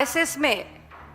RSS में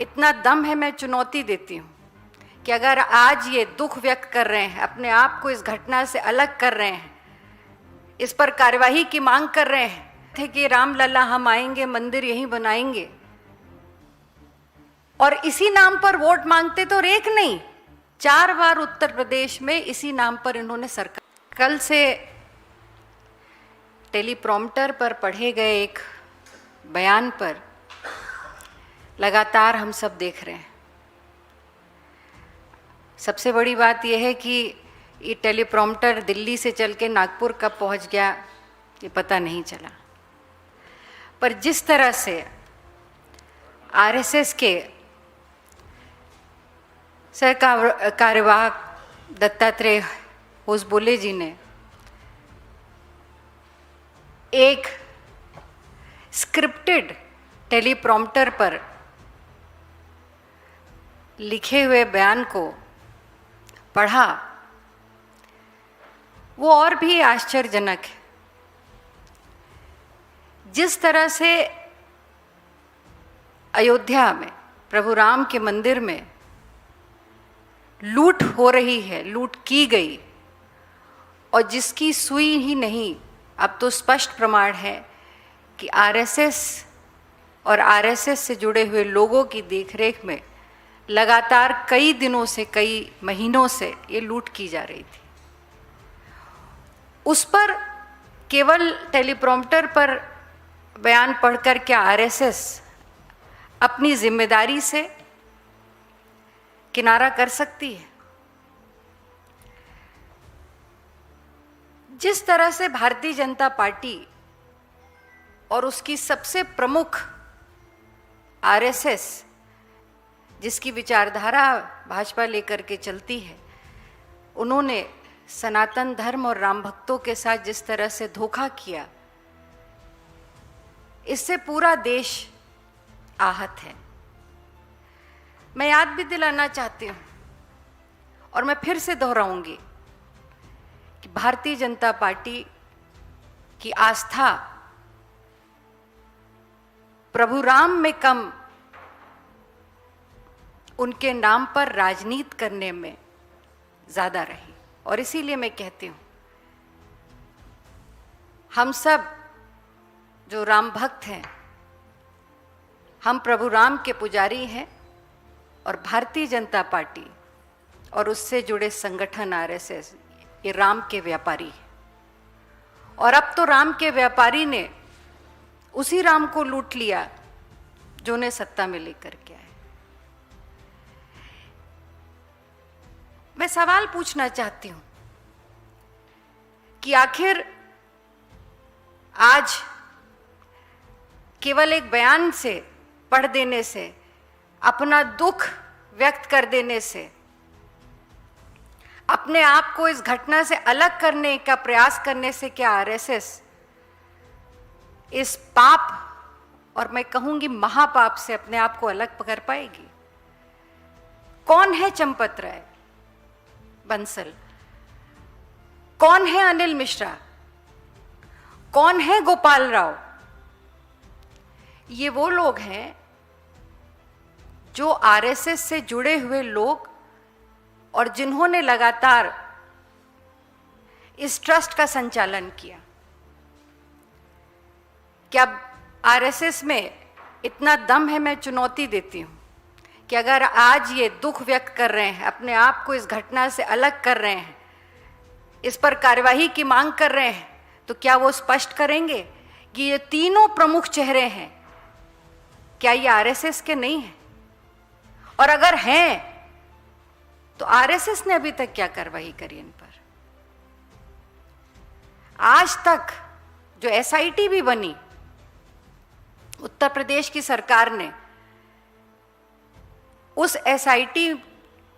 इतना दम है, मैं चुनौती देती हूँ कि अगर आज ये दुख व्यक्त कर रहे हैं, अपने आप को इस घटना से अलग कर रहे हैं, इस पर कार्यवाही की मांग कर रहे हैं थे कि रामलला हम आएंगे, मंदिर यहीं बनाएंगे, और इसी नाम पर वोट मांगते तो एक नहीं 4 बार उत्तर प्रदेश में इसी नाम पर इन्होंने सरकार। कल से टेलीप्रॉम्प्टर पर पढ़े गए एक बयान पर लगातार हम सब देख रहे हैं। सबसे बड़ी बात यह है कि ये टेलीप्रॉम्प्टर दिल्ली से चल के नागपुर कब पहुंच गया ये पता नहीं चला, पर जिस तरह से आरएसएस के सह कार्यवाहक दत्तात्रेय होसबोले जी ने एक स्क्रिप्टेड टेलीप्रॉम्प्टर पर लिखे हुए बयान को पढ़ा, वो और भी आश्चर्यजनक है। जिस तरह से अयोध्या में प्रभु राम के मंदिर में लूट हो रही है, लूट की गई, और जिसकी सुई ही नहीं, अब तो स्पष्ट प्रमाण है कि आरएसएस और आरएसएस से जुड़े हुए लोगों की देखरेख में लगातार कई दिनों से, कई महीनों से ये लूट की जा रही थी। उस पर केवल टेलीप्रॉम्प्टर पर बयान पढ़कर क्या आरएसएस अपनी जिम्मेदारी से किनारा कर सकती है? जिस तरह से भारतीय जनता पार्टी और उसकी सबसे प्रमुख आरएसएस, जिसकी विचारधारा भाजपा लेकर के चलती है, उन्होंने सनातन धर्म और राम भक्तों के साथ जिस तरह से धोखा किया, इससे पूरा देश आहत है। मैं याद भी दिलाना चाहती हूँ और मैं फिर से दोहराऊंगी कि भारतीय जनता पार्टी की आस्था प्रभु राम में कम, उनके नाम पर राजनीति करने में ज्यादा रही। और इसीलिए मैं कहती हूँ, हम सब जो राम भक्त हैं, हम प्रभु राम के पुजारी हैं, और भारतीय जनता पार्टी और उससे जुड़े संगठन आरएसएस ये राम के व्यापारी हैं। और अब तो राम के व्यापारी ने उसी राम को लूट लिया जो उन्हें सत्ता में लेकर के आए। मैं सवाल पूछना चाहती हूं कि आखिर आज केवल एक बयान से, पढ़ देने से, अपना दुख व्यक्त कर देने से, अपने आप को इस घटना से अलग करने का प्रयास करने से क्या आरएसएस इस पाप, और मैं कहूंगी महापाप से अपने आप को अलग कर पाएगी? कौन है चंपत राय बंसल? कौन है अनिल मिश्रा? कौन है गोपाल राव? ये वो लोग हैं जो आरएसएस से जुड़े हुए लोग, और जिन्होंने लगातार इस ट्रस्ट का संचालन किया। क्या आरएसएस में इतना दम है, मैं चुनौती देती हूँ कि अगर आज ये दुख व्यक्त कर रहे हैं, अपने आप को इस घटना से अलग कर रहे हैं, इस पर कार्यवाही की मांग कर रहे हैं, तो क्या वो स्पष्ट करेंगे कि ये तीनों प्रमुख चेहरे हैं, क्या ये आरएसएस के नहीं हैं? और अगर हैं तो आरएसएस ने अभी तक क्या कार्रवाई करी इन पर? आज तक जो एसआईटी भी बनी उत्तर प्रदेश की सरकार ने, उस एसआईटी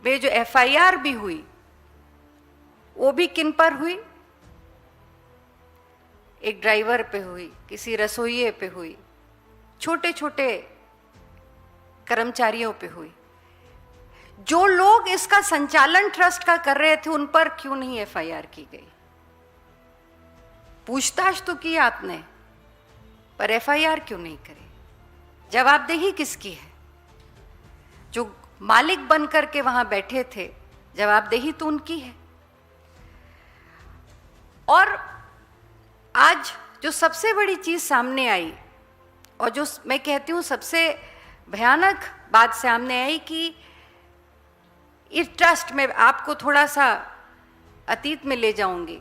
में जो एफआईआर भी हुई, वो भी किन पर हुई? एक ड्राइवर पे हुई, किसी रसोइये पे हुई, छोटे छोटे कर्मचारियों पे हुई। जो लोग इसका संचालन ट्रस्ट का कर रहे थे, उन पर क्यों नहीं एफआईआर की गई? पूछताछ तो की आपने, पर एफआईआर क्यों नहीं करी? जवाबदेही किसकी है? जो मालिक बनकर के वहां बैठे थे, जवाबदेही तो उनकी है। और आज जो सबसे बड़ी चीज सामने आई और जो मैं कहती हूं सबसे भयानक बात सामने आई कि इस ट्रस्ट में आपको थोड़ा सा अतीत में ले जाऊंगी,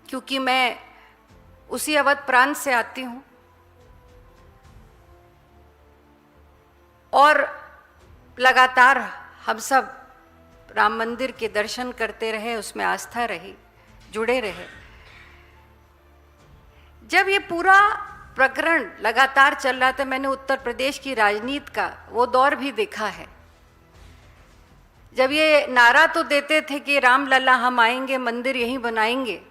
क्योंकि मैं उसी अवध प्रांत से आती हूं और लगातार हम सब राम मंदिर के दर्शन करते रहे, उसमें आस्था रही, जुड़े रहे। जब ये पूरा प्रकरण लगातार चल रहा था, मैंने उत्तर प्रदेश की राजनीति का वो दौर भी देखा है, जब ये नारा तो देते थे कि राम लला हम आएंगे, मंदिर यहीं बनाएंगे,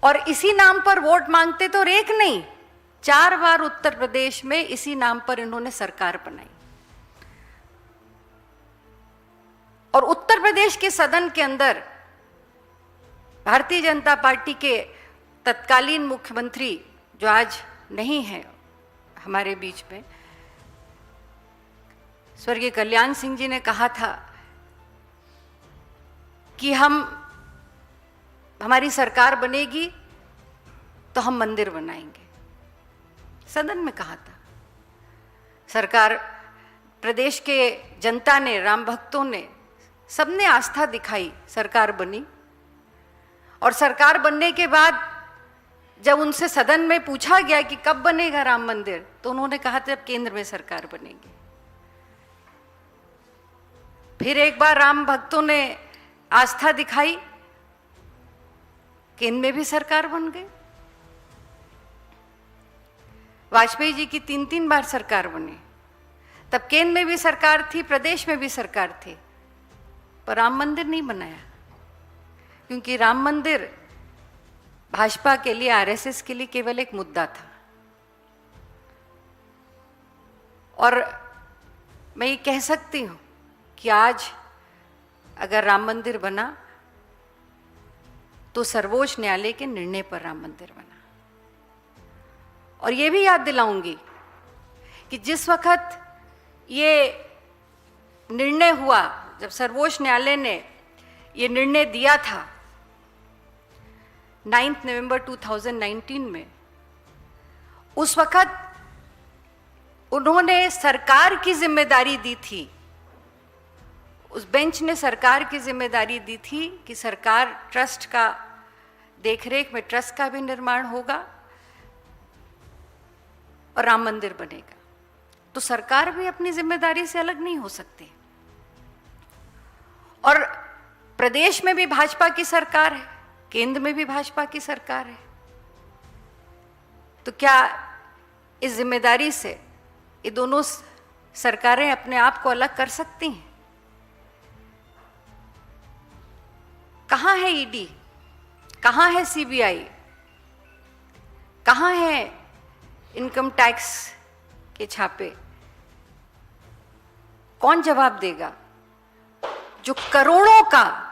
और इसी नाम पर वोट मांगते तो एक नहीं 4 बार उत्तर प्रदेश में इसी नाम पर इन्होंने सरकार बनाई। और उत्तर प्रदेश के सदन के अंदर भारतीय जनता पार्टी के तत्कालीन मुख्यमंत्री, जो आज नहीं है हमारे बीच में, स्वर्गीय कल्याण सिंह जी ने कहा था कि हमारी सरकार बनेगी तो हम मंदिर बनाएंगे। सदन में कहा था। सरकार, प्रदेश के जनता ने, राम भक्तों ने, सबने आस्था दिखाई, सरकार बनी। और सरकार बनने के बाद जब उनसे सदन में पूछा गया कि कब बनेगा राम मंदिर, तो उन्होंने कहा था जब केंद्र में सरकार बनेगी। फिर एक बार राम भक्तों ने आस्था दिखाई, केंद्र में भी सरकार बन गई। वाजपेयी जी की 3 बार सरकार बनी, तब केंद्र में भी सरकार थी, प्रदेश में भी सरकार थी, पर राम मंदिर नहीं बनाया, क्योंकि राम मंदिर भाजपा के लिए, आरएसएस के लिए केवल एक मुद्दा था। और मैं ये कह सकती हूं कि आज अगर राम मंदिर बना तो सर्वोच्च न्यायालय के निर्णय पर राम मंदिर बना। और ये भी याद दिलाऊंगी कि जिस वक्त ये निर्णय हुआ, जब सर्वोच्च न्यायालय ने ये निर्णय दिया था 9 नवंबर 2019 में, उस वक्त उन्होंने सरकार की जिम्मेदारी दी थी, उस बेंच ने सरकार की जिम्मेदारी दी थी कि सरकार ट्रस्ट का देखरेख में ट्रस्ट का भी निर्माण होगा और राम मंदिर बनेगा। तो सरकार भी अपनी जिम्मेदारी से अलग नहीं हो सकती। और प्रदेश में भी भाजपा की सरकार है, केंद्र में भी भाजपा की सरकार है, तो क्या इस जिम्मेदारी से ये दोनों सरकारें अपने आप को अलग कर सकती हैं? कहां है ईडी, कहां है सीबीआई, कहां है इनकम टैक्स के छापे? कौन जवाब देगा? जो करोड़ों का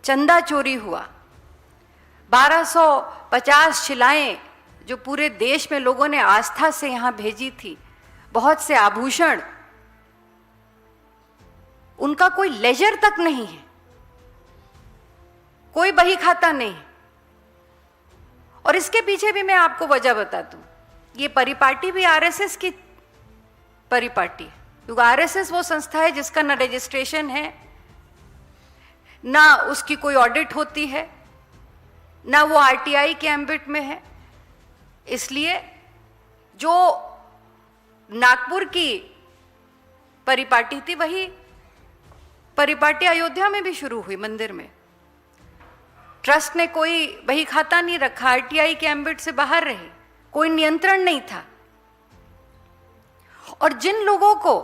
चंदा चोरी हुआ, 1250 शिलाएं जो पूरे देश में लोगों ने आस्था से यहां भेजी थी, बहुत से आभूषण, उनका कोई लेजर तक नहीं है, कोई बही खाता नहीं। और इसके पीछे भी मैं आपको वजह बता दूं, ये परिपाटी भी आरएसएस की परिपाटी है, क्योंकि आरएसएस वो संस्था है जिसका ना रजिस्ट्रेशन है, ना उसकी कोई ऑडिट होती है, ना वो आरटीआई के एम्बिट में है। इसलिए जो नागपुर की परिपाटी थी, वही परिपाटी अयोध्या में भी शुरू हुई मंदिर में। ट्रस्ट ने कोई बही खाता नहीं रखा, आरटीआई के एम्बिट से बाहर रही, कोई नियंत्रण नहीं था। और जिन लोगों को,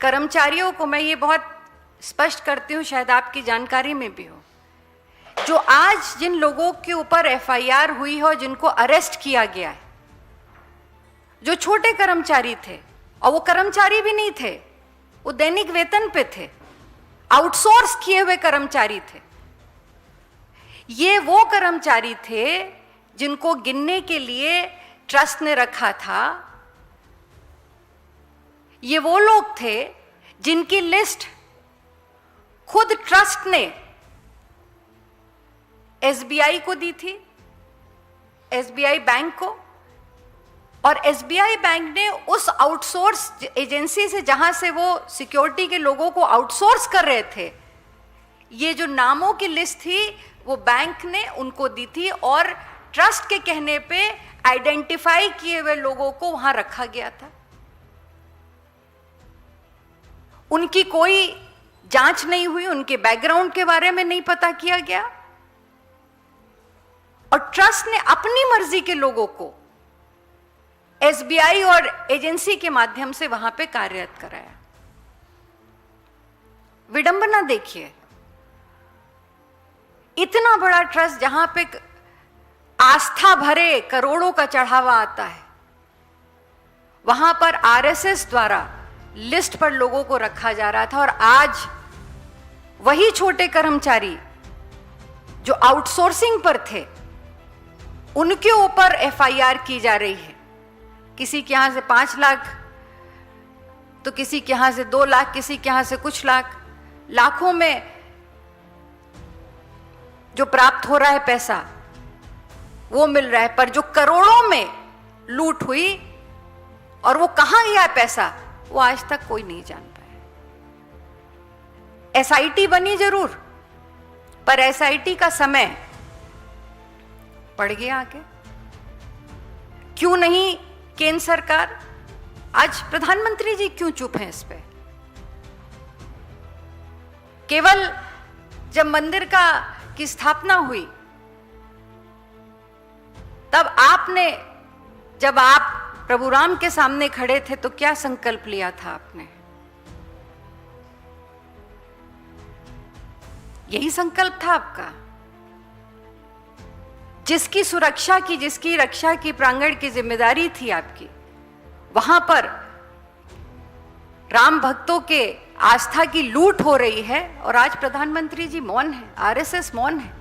कर्मचारियों को, मैं ये बहुत स्पष्ट करती हूं, शायद आपकी जानकारी में भी हो, जो आज जिन लोगों के ऊपर एफआईआर हुई है और जिनको अरेस्ट किया गया है, जो छोटे कर्मचारी थे, और वो कर्मचारी भी नहीं थे, वो दैनिक वेतन पे थे, आउटसोर्स किए हुए कर्मचारी थे। ये वो कर्मचारी थे जिनको गिनने के लिए ट्रस्ट ने रखा था, ये वो लोग थे जिनकी लिस्ट खुद ट्रस्ट ने एसबीआई को दी थी, एसबीआई बैंक को, और एसबीआई बैंक ने उस आउटसोर्स एजेंसी से, जहां से वो सिक्योरिटी के लोगों को आउटसोर्स कर रहे थे, ये जो नामों की लिस्ट थी वो बैंक ने उनको दी थी, और ट्रस्ट के कहने पे आइडेंटिफाई किए हुए लोगों को वहां रखा गया था। उनकी कोई जांच नहीं हुई, उनके बैकग्राउंड के बारे में नहीं पता किया गया, और ट्रस्ट ने अपनी मर्जी के लोगों को एसबीआई और एजेंसी के माध्यम से वहां पे कार्यरत कराया। विडंबना देखिए, इतना बड़ा ट्रस्ट जहां पे आस्था भरे करोड़ों का चढ़ावा आता है, वहां पर आरएसएस द्वारा लिस्ट पर लोगों को रखा जा रहा था, और आज वही छोटे कर्मचारी जो आउटसोर्सिंग पर थे उनके ऊपर एफआईआर की जा रही है। किसी के यहां से 5 लाख, तो किसी के यहां से 2 लाख, किसी के यहां से कुछ लाख, लाखों में जो प्राप्त हो रहा है पैसा वो मिल रहा है, पर जो करोड़ों में लूट हुई और वो कहां गया पैसा, वो आज तक कोई नहीं जान पाया। एसआईटी बनी जरूर, पर एसआईटी का समय पड़ गया आगे। क्यों नहीं केंद्र सरकार, आज प्रधानमंत्री जी क्यों चुप हैं इस पे? केवल जब मंदिर की स्थापना हुई तब आपने, जब आप प्रभु राम के सामने खड़े थे तो क्या संकल्प लिया था आपने? यही संकल्प था आपका। जिसकी सुरक्षा की, जिसकी रक्षा की प्रांगण की जिम्मेदारी थी आपकी, वहां पर राम भक्तों के आस्था की लूट हो रही है, और आज प्रधानमंत्री जी मौन है, आरएसएस मौन है।